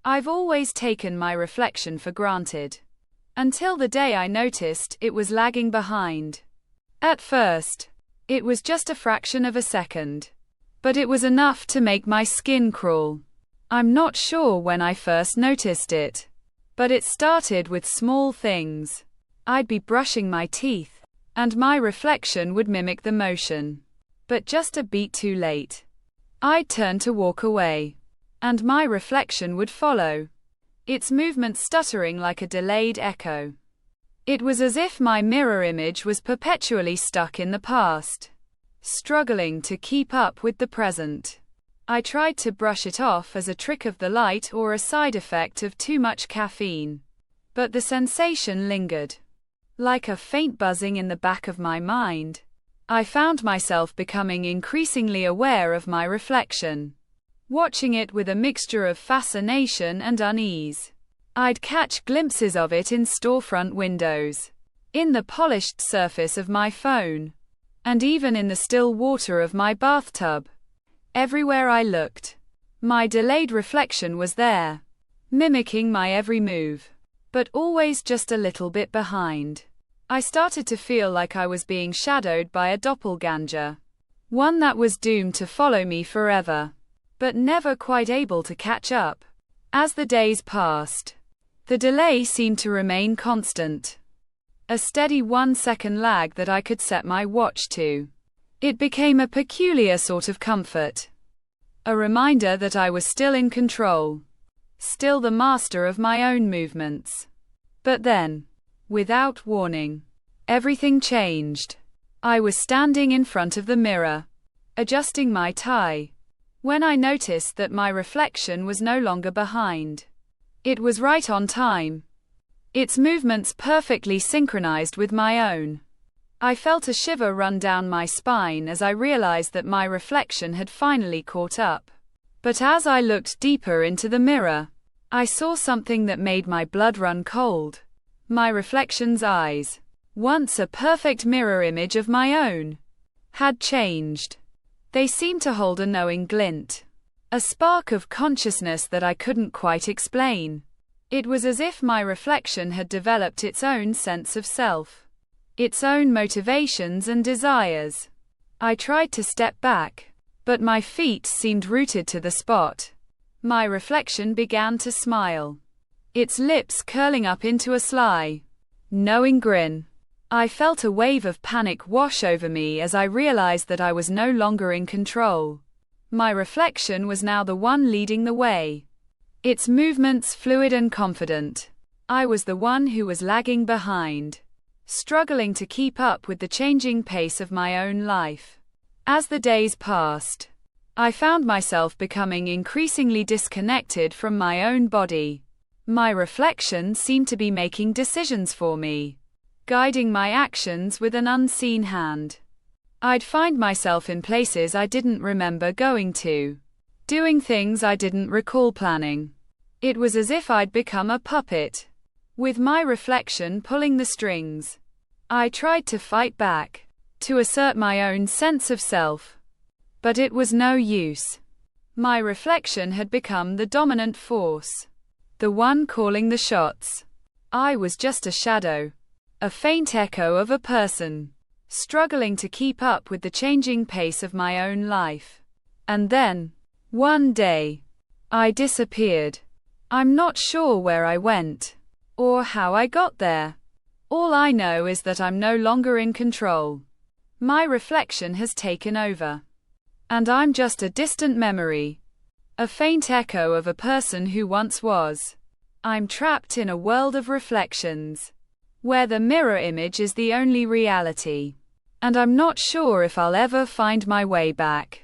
I've always taken my reflection for granted. Until the day I noticed it was lagging behind. At first, it was just a fraction of a second. But it was enough to make my skin crawl. I'm not sure when I first noticed it. But it started with small things. I'd be brushing my teeth, and my reflection would mimic the motion. But just a beat too late. I'd turn to walk away, and my reflection would follow, its movement stuttering like a delayed echo. It was as if my mirror image was perpetually stuck in the past, struggling to keep up with the present. I tried to brush it off as a trick of the light or a side effect of too much caffeine. But the sensation lingered. Like a faint buzzing in the back of my mind, I found myself becoming increasingly aware of my reflection, watching it with a mixture of fascination and unease. I'd catch glimpses of it in storefront windows, in the polished surface of my phone, and even in the still water of my bathtub. Everywhere I looked, my delayed reflection was there, mimicking my every move, but always just a little bit behind. I started to feel like I was being shadowed by a doppelganger, one that was doomed to follow me forever, but never quite able to catch up. As the days passed, the delay seemed to remain constant, a steady 1-second lag that I could set my watch to. It became a peculiar sort of comfort, a reminder that I was still in control, still the master of my own movements. But then, without warning, everything changed. I was standing in front of the mirror, adjusting my tie, when I noticed that my reflection was no longer behind. It was right on time, its movements perfectly synchronized with my own. I felt a shiver run down my spine as I realized that my reflection had finally caught up. But as I looked deeper into the mirror, I saw something that made my blood run cold. My reflection's eyes, once a perfect mirror image of my own, had changed. They seemed to hold a knowing glint, a spark of consciousness that I couldn't quite explain. It was as if my reflection had developed its own sense of self, its own motivations and desires. I tried to step back, but my feet seemed rooted to the spot. My reflection began to smile, its lips curling up into a sly, knowing grin. I felt a wave of panic wash over me as I realized that I was no longer in control. My reflection was now the one leading the way, its movements fluid and confident. I was the one who was lagging behind, struggling to keep up with the changing pace of my own life. As the days passed, I found myself becoming increasingly disconnected from my own body. My reflection seemed to be making decisions for me, guiding my actions with an unseen hand. I'd find myself in places I didn't remember going to, doing things I didn't recall planning. It was as if I'd become a puppet, with my reflection pulling the strings. I tried to fight back, to assert my own sense of self, but it was no use. My reflection had become the dominant force, the one calling the shots. I was just a shadow, a faint echo of a person, struggling to keep up with the changing pace of my own life. And then, one day, I disappeared. I'm not sure where I went, or how I got there. All I know is that I'm no longer in control. My reflection has taken over, and I'm just a distant memory, a faint echo of a person who once was. I'm trapped in a world of reflections, where the mirror image is the only reality, and I'm not sure if I'll ever find my way back.